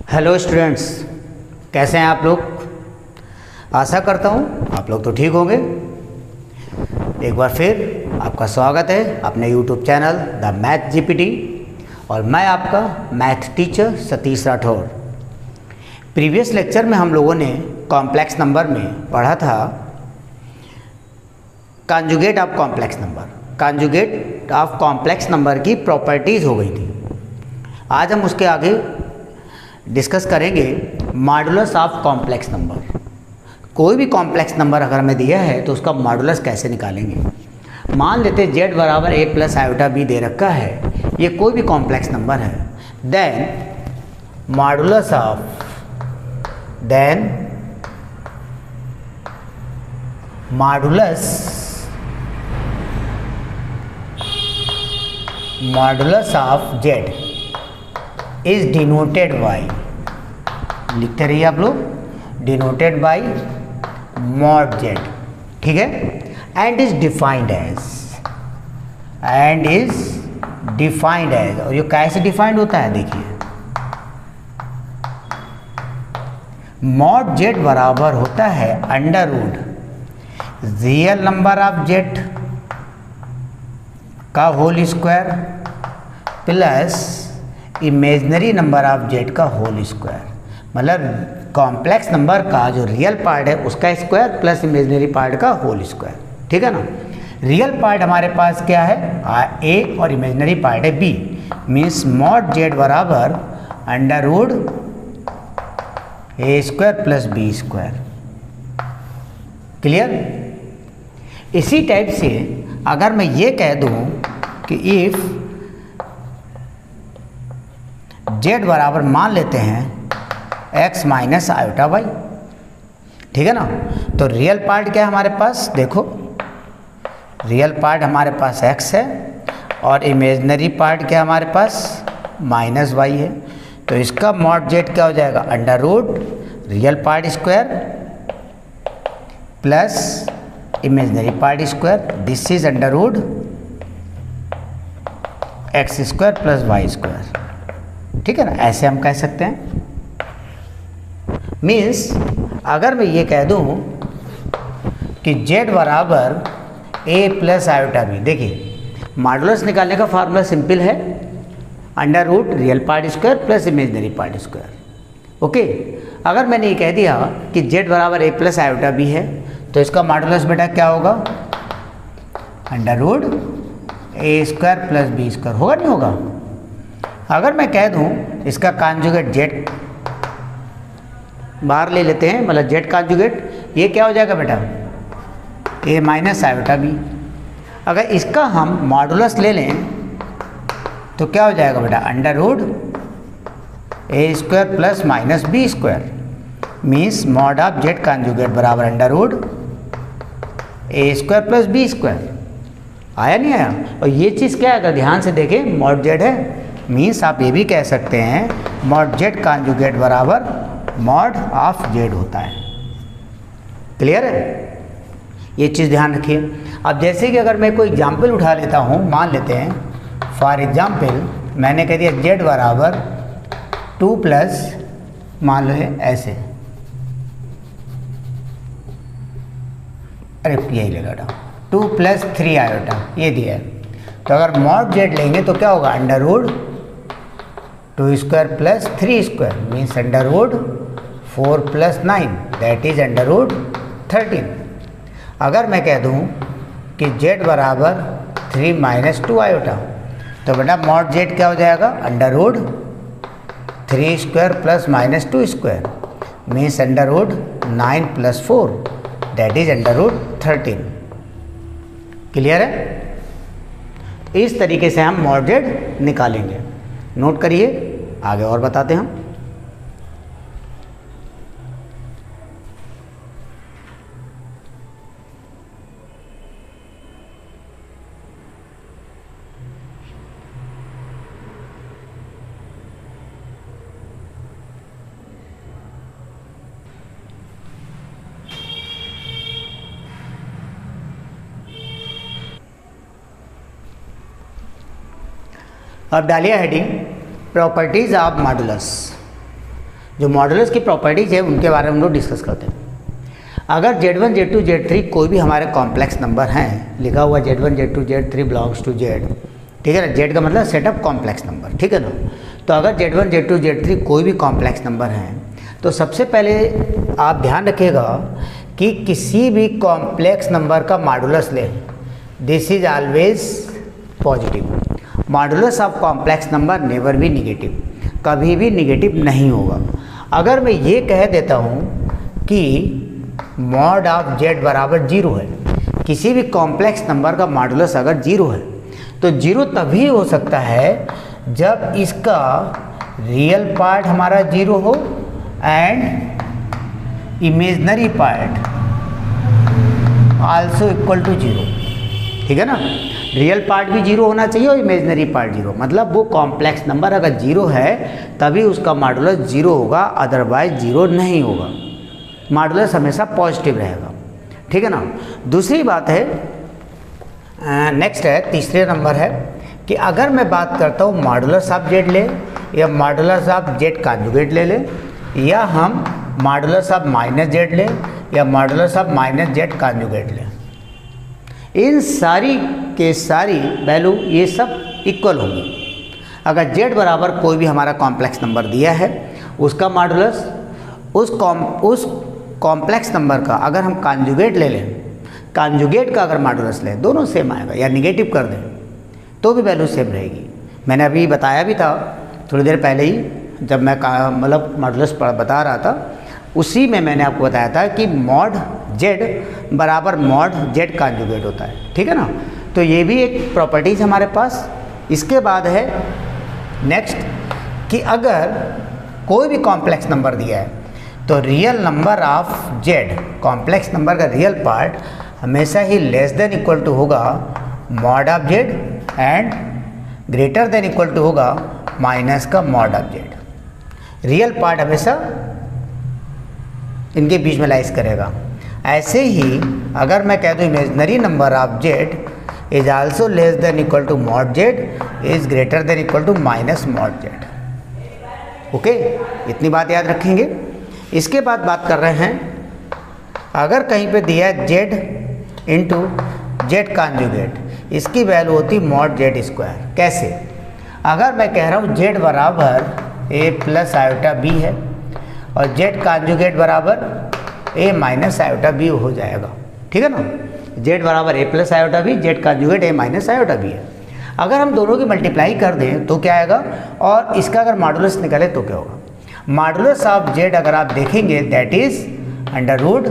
Hello students, कैसे हैं आप लोग। आशा करता हूँ आप लोग तो ठीक होंगे। एक बार फिर आपका स्वागत है अपने YouTube channel the math GPT और मैं आपका math teacher Satish Rathore. Previous lecture में हम लोगों ने कॉम्प्लेक्स नंबर में पढ़ा था conjugate of complex number. Conjugate of complex number की प्रॉपर्टीज़ हो गई थी। आज हम उसके आगे डिस्कस करेंगे मॉडुलस ऑफ कॉम्प्लेक्स नंबर। कोई भी कॉम्प्लेक्स नंबर अगर हमें दिया है तो उसका मॉडुलस कैसे निकालेंगे। मान लेते z बराबर a प्लस आयोटा b दे रखा है, ये कोई भी कॉम्प्लेक्स नंबर है। Then modulus of z is denoted by, लिखते रहिए आप लोग, डिनोटेड बाई मॉड z, ठीक है। एंड इज डिफाइंड एज, और ये कैसे डिफाइंड होता है देखिए, मॉड z बराबर होता है under root real number of z का whole square plus imaginary number of z का होल स्क्वायर। मतलब कॉम्प्लेक्स नंबर का जो रियल पार्ट है उसका स्क्वायर प्लस इमेजनरी पार्ट का होल स्क्वायर, ठीक है ना। रियल पार्ट हमारे पास क्या है, a और इमेजनरी पार्ट है b। मीन्स मॉड z बराबर under root a square plus b square. Clear. इसी टाइप से अगर मैं ये कह दूं कि इफ z बराबर मान लेते हैं x माइनस आयोटा वाई, ठीक है ना। तो रियल पार्ट क्या है हमारे पास, देखो रियल पार्ट हमारे पास x है और इमेजनरी पार्ट क्या है हमारे पास माइनस y है। तो इसका मॉड z क्या हो जाएगा, under root real part square plus imaginary part square. This is under root X square plus Y square, ठीक है ना। ऐसे हम कह सकते हैं। मीन्स अगर मैं ये कह दूं कि z बराबर a प्लस आयोटा b, देखिए मॉडुलस निकालने का फार्मूला सिंपल है, under root real part square plus imaginary part square. Okay, अगर मैंने ये कह दिया कि z बराबर a प्लस आयोटा b है तो इसका मॉडुलस बेटा क्या होगा, under root a square plus b square, होगा नहीं होगा। अगर मैं कह दूं इसका कॉन्जुगेट z बाहर ले लेते हैं, मतलब z कॉन्जुगेट, ये क्या हो जाएगा बेटा a माइनस आयोटा b। अगर इसका हम मॉडुलस ले लें तो क्या हो जाएगा बेटा, under root a square plus minus b square. Means mod of z conjugate बराबर under root a square plus b square. आया नहीं आया। और ये चीज़ क्या है, अगर ध्यान से देखें मॉड z है, मीन्स आप ये भी कह सकते हैं मॉड z कॉन्जुगेट बराबर मॉड ऑफ z होता है। क्लियर है, ये चीज़ ध्यान रखिए। अब जैसे कि अगर मैं कोई एग्जाम्पल उठा लेता हूँ, मान लेते हैं फॉर एग्जाम्पल मैंने कह दिया z बराबर 2 प्लस, मान लो है ऐसे, अरे यही लगा 2 प्लस 3 आयोटा, ये दिया है। तो अगर मॉड z लेंगे तो क्या होगा, under root 2 square plus 3 square, means under root 4 plus 9, that is under root 13। अगर मैं कह दूं कि z बराबर 3 माइनस 2 आयोटा, तो बेटा मॉड z क्या हो जाएगा, under root 3 square plus minus 2 square, means under root 9 plus 4, that is under root 13। Clear है। इस तरीके से हम मॉड z निकालेंगे। नोट करिए, आगे और बताते हैं हम। अब डालिए हेडिंग प्रॉपर्टीज ऑफ मॉडुलस। जो मॉडुलस की प्रॉपर्टीज है उनके बारे में हम लोग डिस्कस करते हैं। अगर Z1, Z2, Z3 कोई भी हमारे कॉम्प्लेक्स नंबर हैं, लिखा हुआ Z1, Z2, Z3 belongs to Z, ठीक है ना, Z का मतलब सेट ऑफ कॉम्प्लेक्स नंबर, ठीक है ना। तो अगर Z1, Z2, Z3 कोई भी कॉम्प्लेक्स नंबर हैं तो सबसे पहले आप ध्यान रखिएगा कि किसी भी कॉम्प्लेक्स नंबर का मॉडुलस लें, this is always positive. Modulus of complex number never भी निगेटिव, कभी भी निगेटिव नहीं होगा। अगर मैं ये कह देता हूँ कि मॉड ऑफ Z बराबर 0 है, किसी भी कॉम्प्लेक्स नंबर का मॉडुलस अगर 0 है तो 0 तभी हो सकता है जब इसका रियल पार्ट हमारा 0 हो and imaginary part also equal to 0, ठीक है ना। रियल पार्ट भी 0 होना चाहिए और इमेजनरी पार्ट 0, मतलब वो कॉम्प्लेक्स नंबर अगर 0 है तभी उसका मॉडुलस 0 होगा, अदरवाइज 0 नहीं होगा। मॉडुलस हमेशा पॉजिटिव रहेगा, ठीक है ना। दूसरी बात है, नेक्स्ट है, तीसरे नंबर है कि अगर मैं बात करता हूँ मॉडुलस ऑफ Z ले या मॉडुलस ऑफ Z कॉन्जुगेट ले ले, या हम मॉडुलस ऑफ माइनस Z ले या modulus of minus Z conjugate ले, इन सारी के सारी वैल्यू ये सब इक्वल होगी। अगर Z बराबर कोई भी हमारा कॉम्प्लेक्स नंबर दिया है, उसका मॉडुलस उस कॉम्प्लेक्स नंबर का अगर हम कॉन्जुगेट ले लें, कॉन्जुगेट का अगर मॉडुलस लें, दोनों सेम आएगा, या निगेटिव कर दें तो भी वैल्यू सेम रहेगी। मैंने अभी बताया भी था थोड़ी देर पहले ही, जब मैं मतलब मॉडुलस बता रहा था, उसी में मैंने आपको बताया था कि मॉड Z बराबर मॉड Z कॉन्जुगेट होता है, ठीक है ना। तो ये भी एक प्रॉपर्टीज़ हमारे पास। इसके बाद है नेक्स्ट कि अगर कोई भी कॉम्प्लेक्स नंबर दिया है तो real number of Z, complex number का रियल पार्ट हमेशा ही लेस देन इक्वल टू होगा mod of Z and greater than equal to होगा माइनस का mod of Z। Real part हमेशा इनके बीच में लाइज करेगा। ऐसे ही अगर मैं कह दूँ imaginary number of Z is also less than equal to mod Z is greater than equal to minus mod Z। Okay, इतनी बात याद रखेंगे। इसके बाद बात कर रहे हैं, अगर कहीं पे दिया है Z इंटू Z कॉन्जुगेट, इसकी वैल्यू होती मॉड Z स्क्वायर। कैसे? अगर मैं कह रहा हूँ Z बराबर A प्लस आयोटा B है और Z कॉन्जुगेट बराबर A माइनस आयोटा B हो जाएगा, ठीक है ना। Z बराबर A plus iota B, Z conjugate A minus iota B है। अगर हम दोनों की मल्टीप्लाई कर दें तो क्या आएगा, और इसका अगर मॉडुलस निकाले तो क्या होगा। मॉडुलस ऑफ Z अगर आप देखेंगे that is under root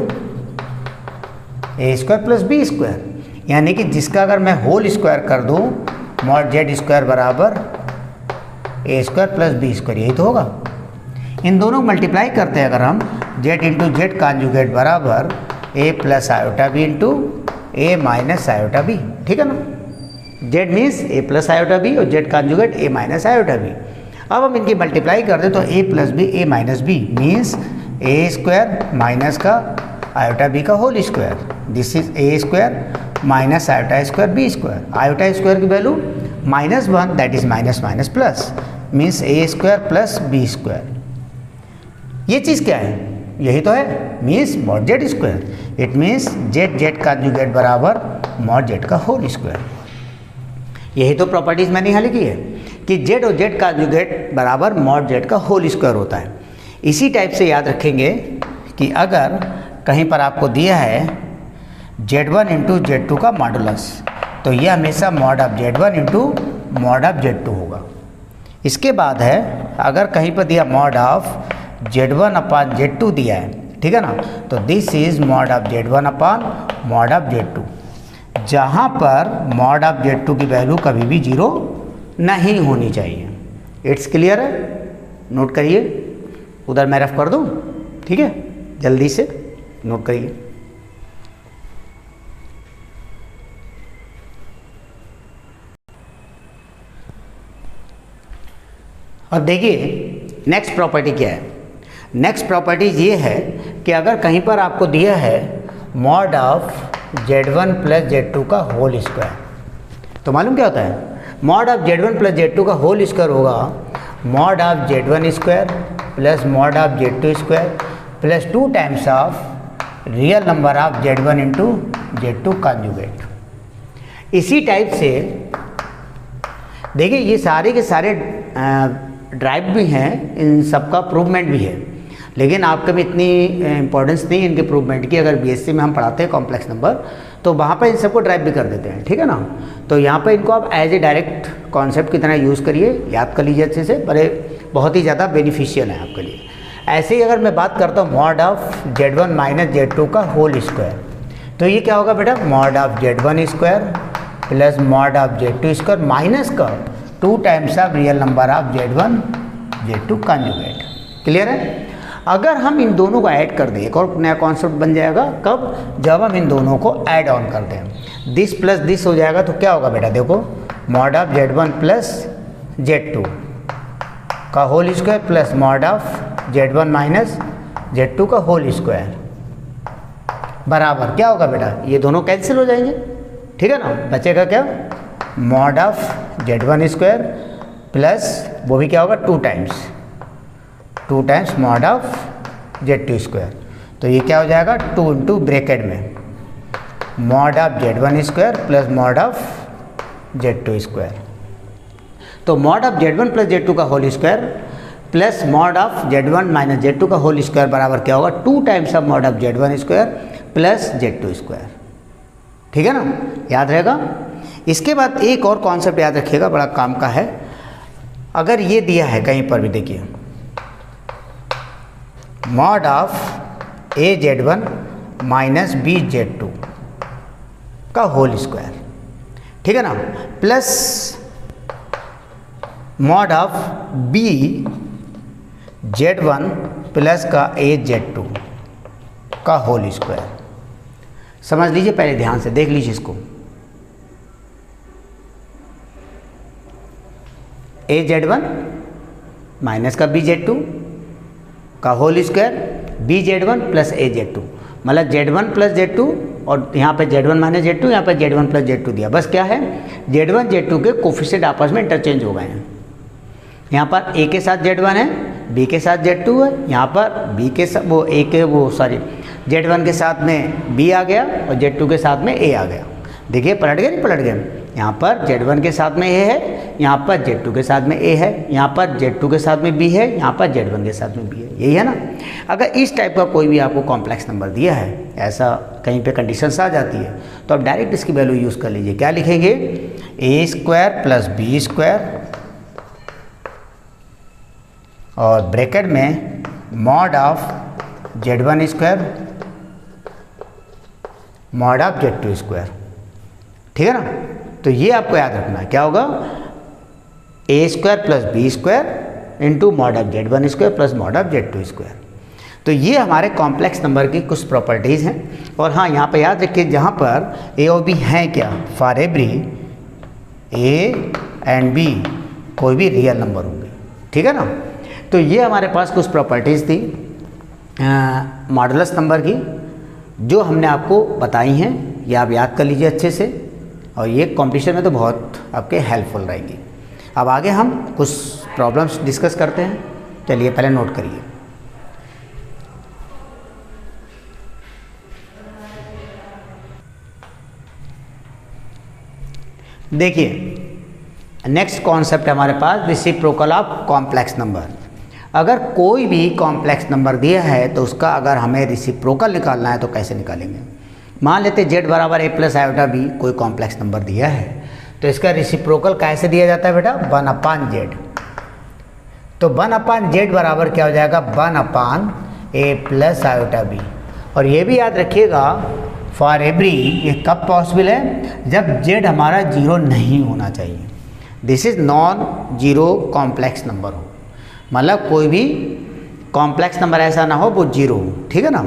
A square plus B square, यानी कि जिसका अगर मैं होल स्क्वायर कर दूँ मॉड Z स्क्वायर बराबर A square plus B square, यही तो होगा। इन दोनों को मल्टीप्लाई करते हैं अगर हम, Z इंटू Z कॉन्जुगेट बराबर A plus iota B into A minus iota B, ठीक है ना। Z means A plus iota B और Z conjugate A minus iota B। अब हम इनकी मल्टीप्लाई कर दें तो A plus B A minus B means A square minus का आयोटा B का whole square, this is A square minus iota square B square. Iota square की value -1 that is minus minus plus means A square plus B square. ये चीज़ क्या है, यही तो है, means mod Z square. It means Z conjugate बराबर mod Z का whole square. यही तो प्रॉपर्टीज़ मैंने यहाँ लिखी है कि Z और Z कॉन्जुगेट बराबर मॉड Z का होल स्क्वायर होता है। इसी टाइप से याद रखेंगे कि अगर कहीं पर आपको दिया है Z1 इंटू Z2 का मॉडुलस, तो यह हमेशा mod of Z1 into mod of Z2 होगा। इसके बाद है, अगर कहीं पर दिया mod of Z1 upon Z2 दिया है, ठीक है ना, तो this is mod of Z1 upon mod of Z2, जहाँ पर मॉड ऑफ Z2 की वैल्यू कभी भी 0 नहीं होनी चाहिए। इट्स क्लियर है, नोट करिए, उधर मैं रफ कर दूँ, ठीक है, जल्दी से नोट करिए। अब देखिए नेक्स्ट प्रॉपर्टी क्या है। नेक्स्ट प्रॉपर्टी ये है कि अगर कहीं पर आपको दिया है mod of Z1 plus Z2 का होल स्क्वायर, तो मालूम क्या होता है, mod of Z1 plus Z2 का होल स्क्वायर होगा mod of Z1 square plus mod of Z2 square plus 2 times of real number of Z1 into Z2 conjugate. इसी type से देखिए ये सारे के सारे ड्राइव भी हैं, इन सबका प्रूवमेंट भी है, लेकिन आपके में इतनी इंपॉर्टेंस नहीं है इनके प्रूवमेंट की। अगर बीएससी में हम पढ़ाते हैं कॉम्प्लेक्स नंबर तो वहाँ पर इन सबको ड्राइव भी कर देते हैं, ठीक है ना। तो यहाँ पर इनको आप एज ए डायरेक्ट कॉन्सेप्ट की तरह यूज़ करिए, याद कर लीजिए अच्छे से, बड़े बहुत ही ज़्यादा बेनिफिशियल है आपके लिए। ऐसे ही अगर मैं बात करता हूँ mod of Z1 minus Z2 का होल स्क्वायर, तो ये क्या होगा बेटा, mod of Z1 square plus mod of Z2 square minus का 2 times of real number of Z1 Z2 conjugate. Clear है। अगर हम इन दोनों को ऐड कर दें, एक और नया कॉन्सेप्ट बन जाएगा, कब, जब हम इन दोनों को ऐड ऑन कर दें, दिस प्लस दिस हो जाएगा, तो क्या होगा बेटा, देखो mod of Z1 plus Z2 का whole square plus mod of Z1 minus Z2 का होल स्क्वायर बराबर क्या होगा बेटा, ये दोनों कैंसिल हो जाएंगे, ठीक है ना। बचेगा क्या, mod of Z1 square plus वो भी क्या होगा 2 times mod of Z2 square. तो ये क्या हो जाएगा 2 इंटू ब्रैकेट में mod of Z1 square plus mod of Z2 square. तो mod of Z1 plus Z2 का whole square plus mod of Z1 minus Z2 का होल स्क्वायर बराबर क्या होगा 2 times of mod of Z1 square plus Z2 square, ठीक है ना, याद रहेगा। इसके बाद एक और कॉन्सेप्ट याद रखिएगा, बड़ा काम का है। अगर ये दिया है कहीं पर भी, देखिए mod of AZ1 minus BZ2 का होल स्क्वायर, ठीक है ना, plus mod of BZ1 plus का AZ2 का होल स्क्वायर। समझ लीजिए, पहले ध्यान से देख लीजिए इसको। AZ1 माइनस का BZ2 का whole square, BZ1 plus AZ2, मतलब Z1 प्लस Z2 और यहाँ पे Z1 माइनस Z2, यहाँ पे Z1 प्लस Z2 दिया। बस क्या है, Z1 Z2 के कोफिशिएंट आपस में इंटरचेंज हो गए हैं। यहाँ पर A के साथ Z1 है, B के साथ Z2 है, यहाँ पर B के साथ वो A के वो सॉरी Z1 के साथ में B आ गया और Z2 के साथ में A आ गया। देखिए पलट गए, नहीं पलट गए। यहाँ पर Z1 के साथ में A है, यहाँ पर Z2 के साथ में A है, यहाँ पर Z2 के साथ में B है, यहाँ पर Z1 के साथ में B है, यही है ना। अगर इस टाइप का कोई भी आपको कॉम्प्लेक्स नंबर दिया है, ऐसा कहीं पे कंडीशंस आ जाती है, तो आप डायरेक्ट इसकी वैल्यू यूज़ कर लीजिए। क्या लिखेंगे, A square plus B square और ब्रैकेट में mod of Z1 square mod of Z2 square, ठीक है ना। तो ये आपको याद रखना है, क्या होगा, A square plus B square into mod of Z1 square plus mod of Z2 square. तो ये हमारे कॉम्प्लेक्स नंबर की कुछ प्रॉपर्टीज़ हैं। और हाँ, यहाँ पर याद रखिए, जहाँ पर A और B हैं क्या, for every A and B कोई भी रियल नंबर होंगे, ठीक है ना। तो ये हमारे पास कुछ प्रॉपर्टीज़ थी मॉडुलस नंबर की, जो हमने आपको बताई हैं। ये आप याद कर लीजिए अच्छे से, और ये कॉम्पिटिशन में तो बहुत आपके हेल्पफुल रहेंगी। अब आगे हम कुछ प्रॉब्लम्स डिस्कस करते हैं। चलिए पहले नोट करिए। देखिए नेक्स्ट कॉन्सेप्ट है हमारे पास, रेसिप्रोकल ऑफ कॉम्प्लेक्स नंबर। अगर कोई भी कॉम्प्लेक्स नंबर दिया है तो उसका अगर हमें रेसिप्रोकल निकालना है तो कैसे निकालेंगे। मान लेते Z बराबर A प्लस आयोटा B कोई कॉम्प्लेक्स नंबर दिया है, तो इसका रेसिप्रोकल कैसे दिया जाता है बेटा, 1/Z। तो 1/Z बराबर क्या हो जाएगा, 1/A प्लस आयोटा B। और ये भी याद रखिएगा, फॉर एवरी, ये कब पॉसिबल है, जब Z हमारा 0 नहीं होना चाहिए। This is non zero complex number हो, मतलब कोई भी कॉम्प्लेक्स नंबर ऐसा ना हो वो 0 हो, ठीक है ना।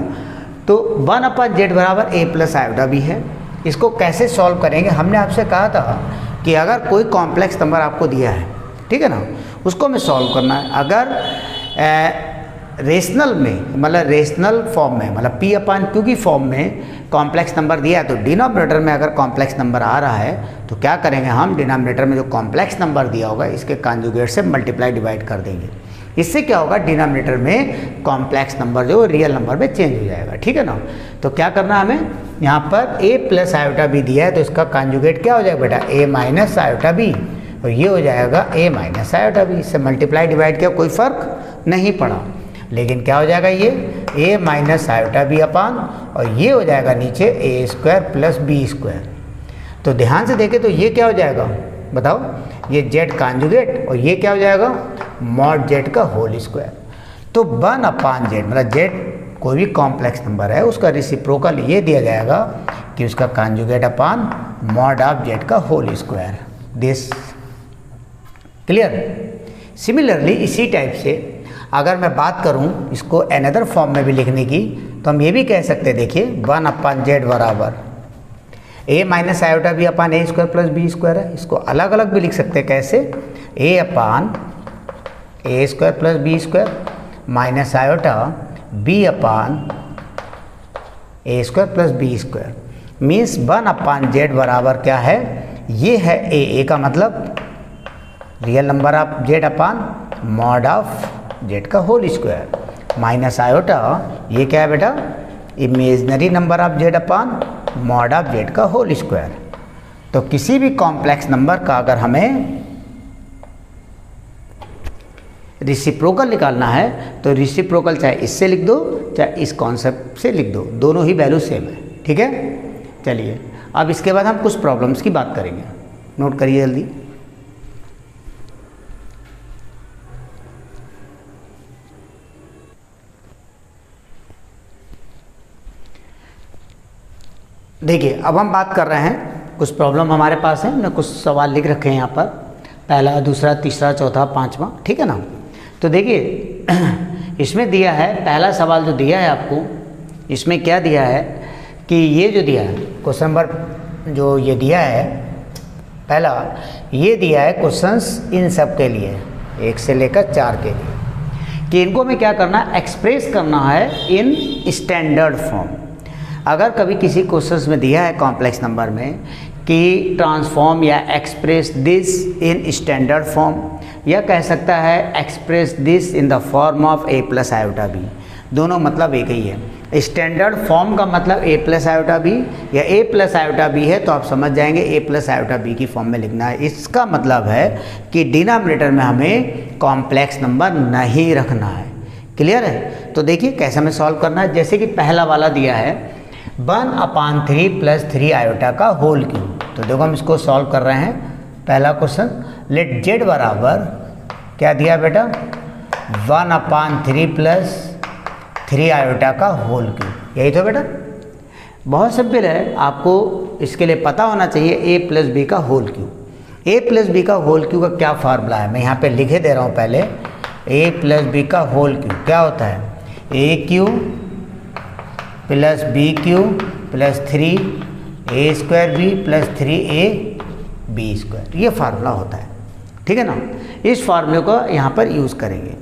तो 1/Z बराबर A प्लस आयोटा B है। इसको कैसे सॉल्व करेंगे, हमने आपसे कहा था कि अगर कोई कॉम्प्लेक्स नंबर आपको दिया है, ठीक है ना, उसको हमें सॉल्व करना है। अगर रेशनल में, मतलब रेशनल फॉर्म में, मतलब पी अपान क्यू की फॉर्म में कॉम्प्लेक्स नंबर दिया है, तो डिनोमिनेटर में अगर कॉम्प्लेक्स नंबर आ रहा है तो क्या करेंगे हम, डिनोमिनेटर में जो कॉम्प्लेक्स नंबर दिया होगा इसके कॉन्जुगेट से मल्टीप्लाई डिवाइड कर देंगे। इससे क्या होगा, डिनोमिनेटर में कॉम्प्लेक्स नंबर जो रियल नंबर में चेंज हो जाएगा, ठीक है ना। तो क्या करना हमें, यहाँ पर a प्लस आयोटा बी दिया है तो इसका कॉन्जुगेट क्या हो जाएगा बेटा, a माइनस आयोटा बी, और ये हो जाएगा a माइनस आयोटा बी। इससे मल्टीप्लाई डिवाइड किया कोई फर्क नहीं पड़ा, लेकिन क्या हो जाएगा, ये a minus iota B upon, और ये हो जाएगा नीचे a square plus B square. तो ध्यान से देखें तो ये क्या हो जाएगा बताओ, ये z कॉन्जुगेट, और ये क्या हो जाएगा, मॉड z का होल स्क्वायर। तो 1 अपान z, मतलब z कोई भी कॉम्प्लेक्स नंबर है उसका रेसिप्रोकल ये दिया जाएगा कि उसका conjugate upon mod of z का whole square. This clear. Similarly इसी टाइप से अगर मैं बात करूं इसको अनदर फॉर्म में भी लिखने की, तो हम ये भी कह सकते हैं, देखिए 1 अपान z बराबर a minus iota B upon A square plus B square है। इसको अलग अलग भी लिख सकते हैं, कैसे, a upon A square plus B square minus iota b upon A square plus B square, means 1 upon z बराबर क्या है, ये है a का मतलब real number of z upon mod of z का होल स्क्वायर, माइनस आयोटा ये क्या है बेटा, imaginary number of z upon mod of z का होल स्क्वायर। तो किसी भी कॉम्प्लेक्स नंबर का अगर हमें रेसिप्रोकल निकालना है तो रेसिप्रोकल चाहे इससे लिख दो चाहे इस कॉन्सेप्ट से लिख दो, दोनों ही वैल्यू सेम है, ठीक है। चलिए अब इसके बाद हम कुछ प्रॉब्लम्स की बात करेंगे, नोट करिए जल्दी। देखिए अब हम बात कर रहे हैं, कुछ प्रॉब्लम हमारे पास है, हमने कुछ सवाल लिख रखे हैं यहाँ पर, पहला दूसरा तीसरा चौथा पांचवा, ठीक है ना। तो देखिए इसमें दिया है, पहला सवाल जो दिया है आपको, इसमें क्या दिया है कि ये जो दिया है क्वेश्चन नंबर जो ये दिया है पहला, ये दिया है क्वेश्चंस इन सब के लिए 1 से लेकर 4 के लिए, कि इनको हमें क्या करना है, एक्सप्रेस करना है इन स्टैंडर्ड फॉर्म। अगर कभी किसी क्वेश्चंस में दिया है कॉम्प्लेक्स नंबर में कि ट्रांसफॉर्म या express this in standard form, या कह सकता है express this in the form of a plus iota B, दोनों मतलब एक ही है। स्टैंडर्ड फॉर्म का मतलब a प्लस आयोटा बी या a प्लस आयोटा बी है तो आप समझ जाएंगे a प्लस आयोटा बी की फॉर्म में लिखना है। इसका मतलब है कि डिनोमिनेटर में हमें कॉम्प्लेक्स नंबर नहीं रखना है, क्लियर है। तो देखिए कैसे हमें सॉल्व करना है, जैसे कि पहला वाला दिया है 1 अपान 3 प्लस 3 आयोटा का होल क्यूब। तो देखो हम इसको सॉल्व कर रहे हैं, पहला क्वेश्चन, लेट z बराबर क्या दिया बेटा, 1 अपान 3 प्लस 3 आयोटा का होल क्यूब, यही तो बेटा, बहुत सिंपल है। आपको इसके लिए पता होना चाहिए a प्लस बी का whole cube. a plus B का होल क्यूब का क्या फार्मूला है, मैं यहाँ पे लिखे दे रहा हूँ पहले, a प्लस बी का होल क्यूब क्या होता है, a cube plus B cube plus 3a square B plus 3a B square, ये फार्मूला होता है, ठीक है ना। इस फार्मूले को यहाँ पर यूज़ करेंगे।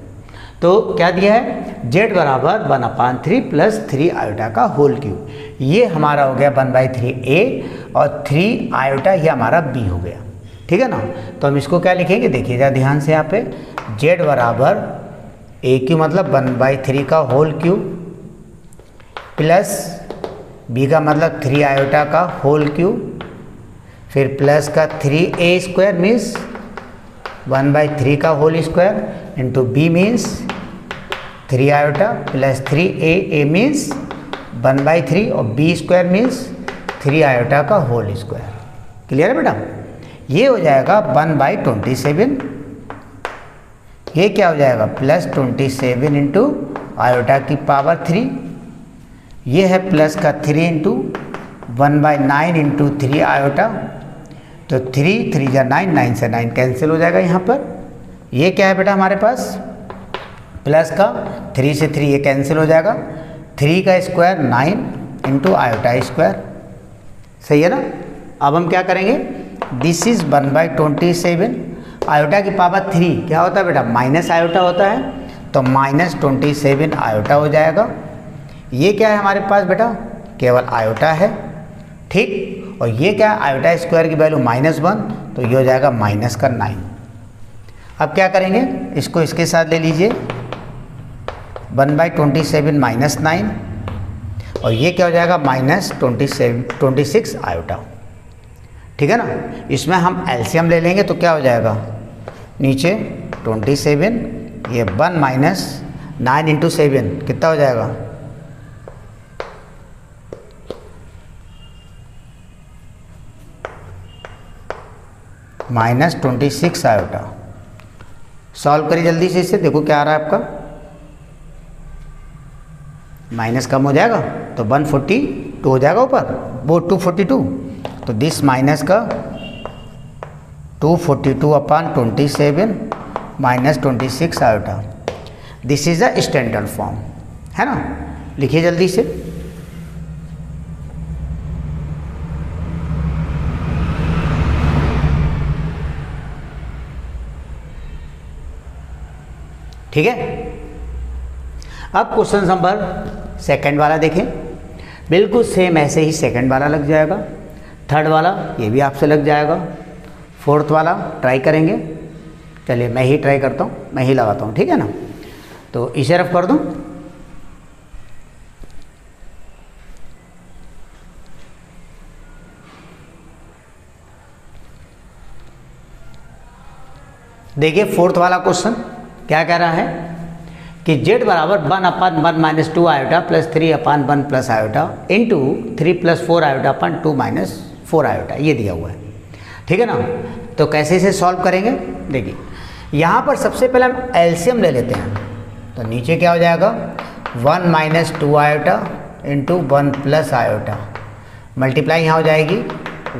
तो क्या दिया है, z बराबर 1 अपान 3 प्लस 3 आयोटा का होल क्यूब, ये हमारा हो गया 1/3a और 3 आयोटा ये हमारा b हो गया, ठीक है ना। तो हम इसको क्या लिखेंगे, देखिए जरा ध्यान से यहाँ पे, z बराबर a क्यूब मतलब 1/3 का होल क्यूब प्लस b का मतलब 3 आयोटा का होल क्यूब, फिर प्लस का 3a स्क्वायर मीन्स 1/3 का whole square into b means 3 iota plus 3a means 1/3 और b स्क्वायर मीन्स 3 आयोटा का होल स्क्वायर, क्लियर है बेटा। ये हो जाएगा 1/27, ये क्या हो जाएगा प्लस 27 इंटू आयोटा की पावर 3, ये है प्लस का 3 इंटू 1/9 इंटू 3 आयोटा, तो 3 3 जा 9, 9 से 9 कैंसिल हो जाएगा यहाँ पर। ये क्या है बेटा हमारे पास, प्लस का 3 से 3 ये कैंसिल हो जाएगा, 3 का स्क्वायर 9 इंटू आयोटा स्क्वायर, सही है ना। अब हम क्या करेंगे, दिस इज 1/27, आयोटा की पावर 3 क्या होता है बेटा, माइनस आयोटा होता है, तो -27 आयोटा हो जाएगा। ये क्या है हमारे पास बेटा, केवल आयोटा है, ठीक। और ये क्या है, आयोटा स्क्वायर की वैल्यू -1, तो ये हो जाएगा -9। अब क्या करेंगे, इसको इसके साथ ले लीजिए, 1/27 -9, और ये क्या हो जाएगा -26 आयोटा, ठीक है ना। इसमें हम एलसीएम ले लेंगे तो क्या हो जाएगा, नीचे 27, ये 1 - 9 × 7 कितना हो जाएगा, -26 आयोटा। सॉल्व करिए जल्दी से इसे, देखो क्या आ रहा है आपका, माइनस कम हो जाएगा तो 142 हो जाएगा ऊपर, वो 242, तो दिस माइनस का 242/27 -26 iota. This is a standard form, है ना। लिखिए जल्दी से, ठीक है। अब क्वेश्चन नंबर सेकंड वाला देखें, बिल्कुल सेम ऐसे ही सेकंड वाला लग जाएगा, थर्ड वाला ये भी आपसे लग जाएगा, फोर्थ वाला ट्राई करेंगे। चलिए मैं ही ट्राई करता हूँ, मैं ही लगाता हूँ, ठीक है ना। तो इसे रफ कर दूँ, देखिए फोर्थ वाला क्वेश्चन क्या कह रहा है कि z बराबर 1/1 - 2 iota plus 3/1 plus iota into 3 + 4 iota अपन 2 - 4 आयोटा, ये दिया हुआ है, ठीक है ना। तो कैसे इसे सॉल्व करेंगे, देखिए यहाँ पर सबसे पहले हम एलसीएम ले लेते हैं, तो नीचे क्या हो जाएगा 1 - 2 iota into 1 plus iota, multiply यहाँ हो जाएगी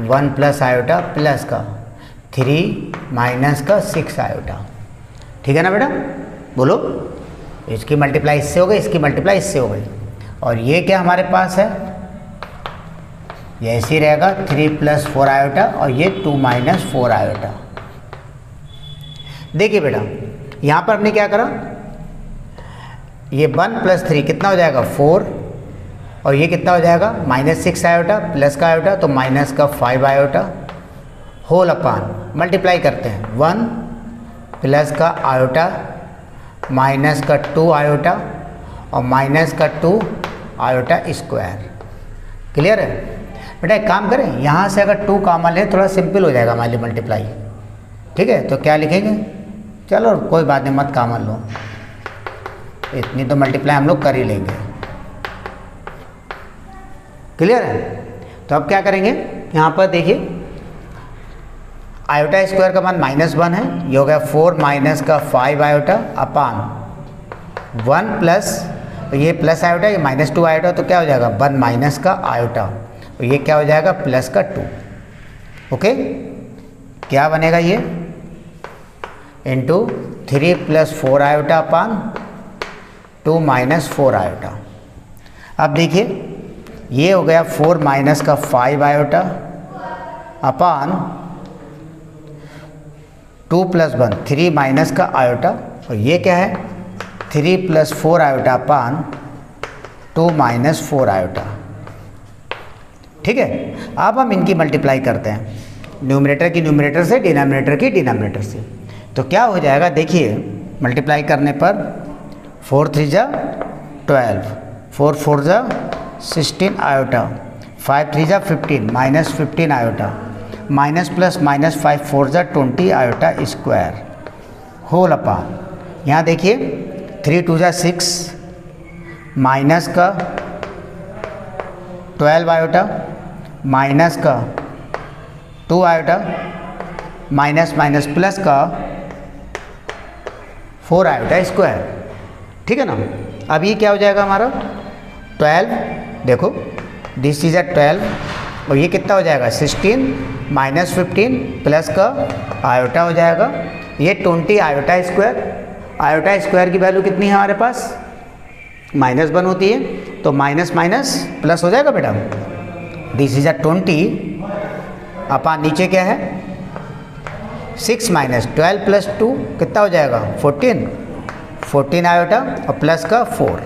1 प्लस आयोटा प्लस का 3 माइनस का 6 आयोटा, ठीक है ना बेटा। बोलो, इसकी मल्टीप्लाई इससे हो गई, इसकी मल्टीप्लाई इससे हो गई, और ये क्या हमारे पास है, ये ऐसे ही रहेगा 3 + 4 आयोटा और ये 2 - 4 आयोटा। देखिए बेटा यहाँ पर हमने क्या करा, ये 1 + 3 कितना हो जाएगा 4, और ये कितना हो जाएगा -6 आयोटा प्लस का आयोटा तो माइनस का 5 आयोटा होल अपान मल्टीप्लाई करते हैं 1 प्लस का आयोटा माइनस का 2 आयोटा और माइनस का 2 आयोटा स्क्वायर। क्लियर है बेटा। एक काम करें, यहाँ से अगर 2 कॉमन ले थोड़ा सिंपल हो जाएगा हमारे लिए मल्टीप्लाई, ठीक है। तो क्या लिखेंगे, चलो कोई बात नहीं, मत कॉमन लो, इतनी तो मल्टीप्लाई हम लोग कर ही लेंगे। क्लियर है। तो अब क्या करेंगे, यहाँ पर देखिए आयोटा स्क्वायर का मान -1 है, ये हो गया 4 माइनस का 5 आयोटा अपान 1 प्लस, ये प्लस आयोटा ये -2 आयोटा, तो क्या हो जाएगा 1 माइनस का आयोटा, और ये क्या हो जाएगा प्लस का 2। ओके, क्या बनेगा ये इंटू 3 + 4 आयोटा अपान 2 - 4 आयोटा। अब देखिए ये हो गया 4 माइनस का 5 आयोटा अपान 2 + 1 3 माइनस का आयोटा, और ये क्या है 3 + 4 आयोटा अपान 2 - 4 आयोटा, ठीक है। अब हम इनकी मल्टीप्लाई करते हैं, न्यूमरेटर की न्यूमरेटर से, डिनोमिनेटर की डिनोमिनेटर से। तो क्या हो जाएगा, देखिए मल्टीप्लाई करने पर 4 × 3 = 12, 4 × 4 = 16 iota, 5 × 3 = 15 -15 iota, minus plus minus 5 × 4 = 20 iota square whole upon, यहाँ देखिए 3 × 2 = 6 माइनस का 12 आयोटा माइनस का 2 आयोटा माइनस माइनस प्लस का 4 आयोटा स्क्वायर, ठीक है ना। अब ये क्या हो जाएगा हमारा 12, देखो दिस इज 12, और ये कितना हो जाएगा 16 -15 प्लस का आयोटा हो जाएगा, ये 20 आयोटा स्क्वायर। आयोटा स्क्वायर की वैल्यू कितनी है हमारे पास -1 होती है, तो माइनस माइनस प्लस हो जाएगा बेटा। दिस इज 20 अपॉन नीचे क्या है 6 - 12 + 2 कितना हो जाएगा 14, 14 आयोटा और प्लस का 4।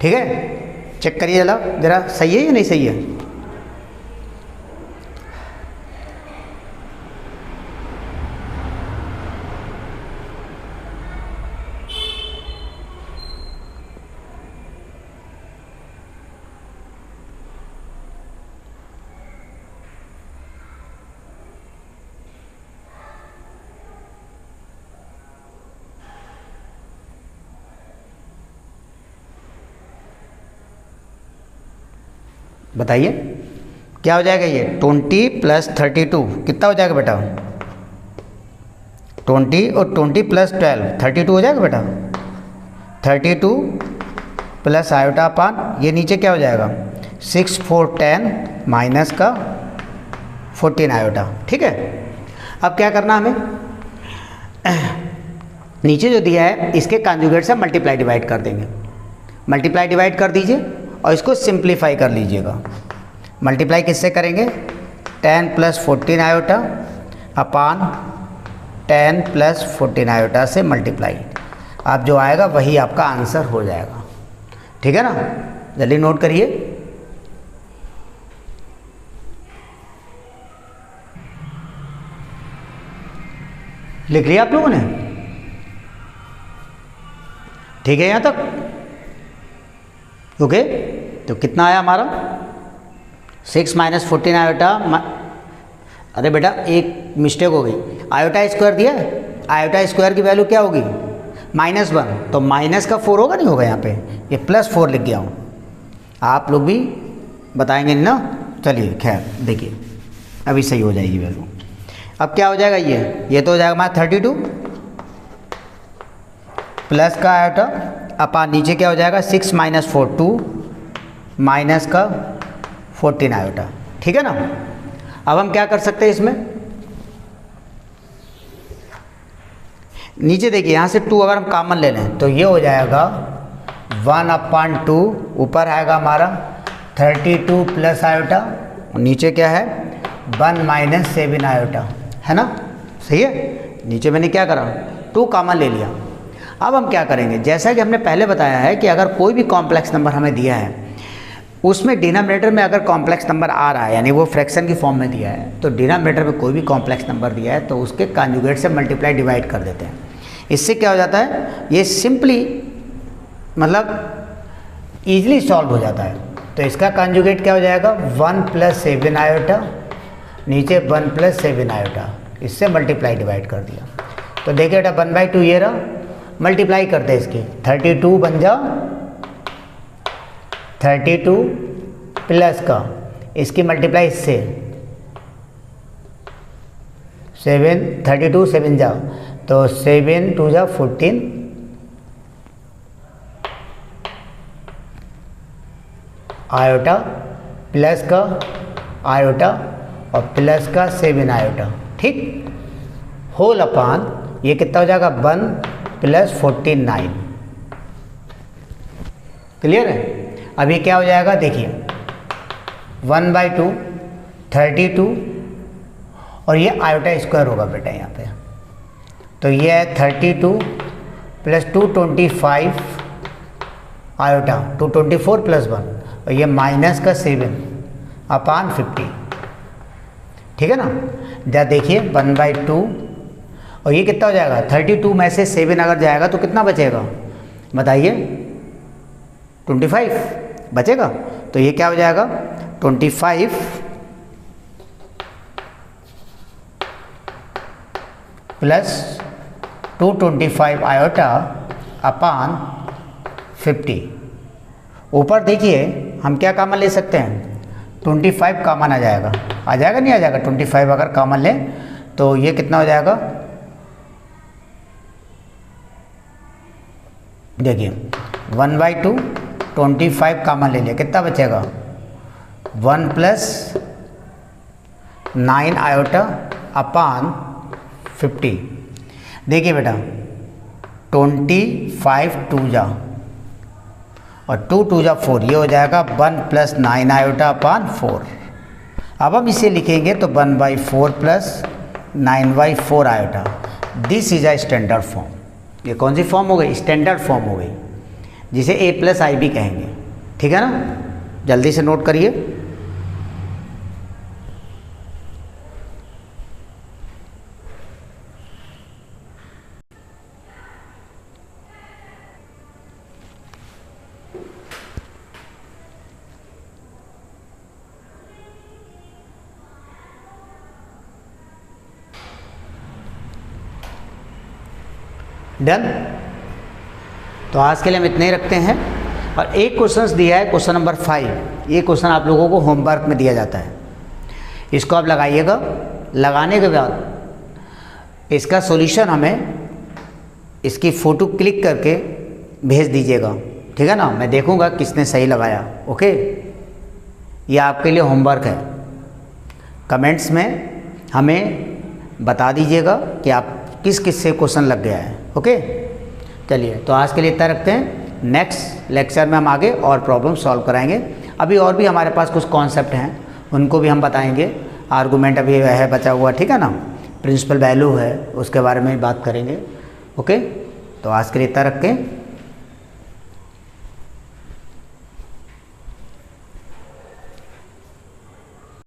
ठीक है, चेक करिए जरा सही है या नहीं सही है। बताइए क्या हो जाएगा ये 20 प्लस 32 कितना हो जाएगा बेटा 20 और 20 प्लस 12 32 हो जाएगा बेटा 32 प्लस आयोटा पान ये नीचे क्या हो जाएगा 6 4 10 माइनस का 14 आयोटा। ठीक है, अब क्या करना हमें नीचे जो दिया है इसके कॉन्जुगेट से मल्टीप्लाई डिवाइड कर देंगे। मल्टीप्लाई डिवाइड कर दीजिए और इसको सिंप्लीफाई कर लीजिएगा। मल्टीप्लाई किससे करेंगे 10 प्लस 14 आयोटा अपान 10 प्लस 14 आयोटा से मल्टीप्लाई। आप जो आएगा वही आपका आंसर हो जाएगा। ठीक है ना, जल्दी नोट करिए। लिख लिया आप लोगों ने? ठीक है यहाँ तक? ओके, तो कितना आया हमारा 6 माइनस 14 आयोटा। अरे बेटा एक मिस्टेक हो गई, आयोटा स्क्वायर दिया है, आयोटा स्क्वायर की वैल्यू क्या होगी -1, तो माइनस का 4 होगा नहीं होगा यहाँ पे, ये +4 लिख गया हूँ। आप लोग भी बताएंगे नहीं ना। चलिए खैर देखिए अभी सही हो जाएगी वैल्यू। अब क्या हो जाएगा ये तो हो जाएगा हमारा 32 प्लस का आयोटा अपा नीचे क्या हो जाएगा 6 माइनस 4 2 माइनस का 14 आयोटा। ठीक है ना, अब हम क्या कर सकते हैं इसमें नीचे देखिए यहाँ से 2 अगर हम कॉमन ले लें तो ये हो जाएगा 1/2 ऊपर आएगा हमारा 32 प्लस आयोटा और नीचे क्या है 1 माइनस 7 आयोटा, है ना। सही है, नीचे मैंने क्या करा 2 कॉमन ले लिया। अब हम क्या करेंगे जैसा कि हमने पहले बताया है कि अगर कोई भी कॉम्प्लेक्स नंबर हमें दिया है उसमें डिनोमिनेटर में अगर कॉम्प्लेक्स नंबर आ रहा है यानी वो फ्रैक्शन की फॉर्म में दिया है तो डिनोमिनेटर में कोई भी कॉम्प्लेक्स नंबर दिया है तो उसके कॉन्जुगेट से मल्टीप्लाई डिवाइड कर देते हैं। इससे क्या हो जाता है ये सिंपली मतलब ईजिली सॉल्व हो जाता है। तो इसका कॉन्जुगेट क्या हो जाएगा 1 प्लस 7 आयोटा नीचे 1 प्लस 7 आयोटा, इससे मल्टीप्लाई डिवाइड कर दिया। तो देखिए बेटा 1/2 ये रहा, मल्टीप्लाई करते हैं इसकी 32 बन जाओ 32 प्लस का इसकी मल्टीप्लाई इससे 7 32 7 जाओ तो 7 2 जा 14 आयोटा प्लस का आयोटा और प्लस का 7 आयोटा। ठीक, होल अपान ये कितना हो जाएगा 1 प्लस 14 9। क्लियर है। अब ये क्या हो जाएगा देखिए 1/2 32 और ये आयोटा स्क्वायर होगा बेटा यहाँ पे, तो ये है 32 प्लस 225 आयोटा 224 प्लस 1 और ये माइनस का 7 अपान 50। ठीक है ना, जरा देखिए 1/2 और ये कितना हो जाएगा 32 में से 7 अगर जाएगा तो कितना बचेगा बताइए 25 बचेगा। तो ये क्या हो जाएगा 25 प्लस 225 आयोटा अपान 50। ऊपर देखिए हम क्या कॉमन ले सकते हैं 25 कॉमन आ जाएगा नहीं आ जाएगा 25 अगर कॉमन लें तो ये कितना हो जाएगा देखिए 1/2 25 कॉमन ले लिया कितना बचेगा 1 प्लस 9 आयोटा अपान 50। देखिए बेटा 25 2 जा और 2 2 जा 4 ये हो जाएगा 1 प्लस 9 आयोटा अपान 4। अब हम इसे लिखेंगे तो 1/4 plus 9/4 iota. This is a standard form. ये कौन सी फॉर्म हो गई? स्टैंडर्ड फॉर्म हो गई, जिसे a प्लस आई बी कहेंगे। ठीक है ना, जल्दी से नोट करिए। डन। तो आज के लिए हम इतने ही रखते हैं। और एक क्वेश्चन दिया है, क्वेश्चन नंबर 5। ये क्वेश्चन आप लोगों को होमवर्क में दिया जाता है, इसको आप लगाइएगा। लगाने के बाद इसका सॉल्यूशन हमें इसकी फ़ोटो क्लिक करके भेज दीजिएगा। ठीक है ना, मैं देखूंगा किसने सही लगाया। ओके, ये आपके लिए होमवर्क है। कमेंट्स में हमें बता दीजिएगा कि आप किस किस से क्वेश्चन लग गया है। ओके, चलिए तो आज के लिए इतना रखते हैं। नेक्स्ट लेक्चर में हम आगे और प्रॉब्लम सॉल्व कराएंगे। अभी और भी हमारे पास कुछ कॉन्सेप्ट हैं, उनको भी हम बताएंगे। आर्गूमेंट अभी है बचा हुआ, ठीक है ना, प्रिंसिपल वैल्यू है, उसके बारे में बात करेंगे। ओके, तो आज के लिए इतना रखते हैं।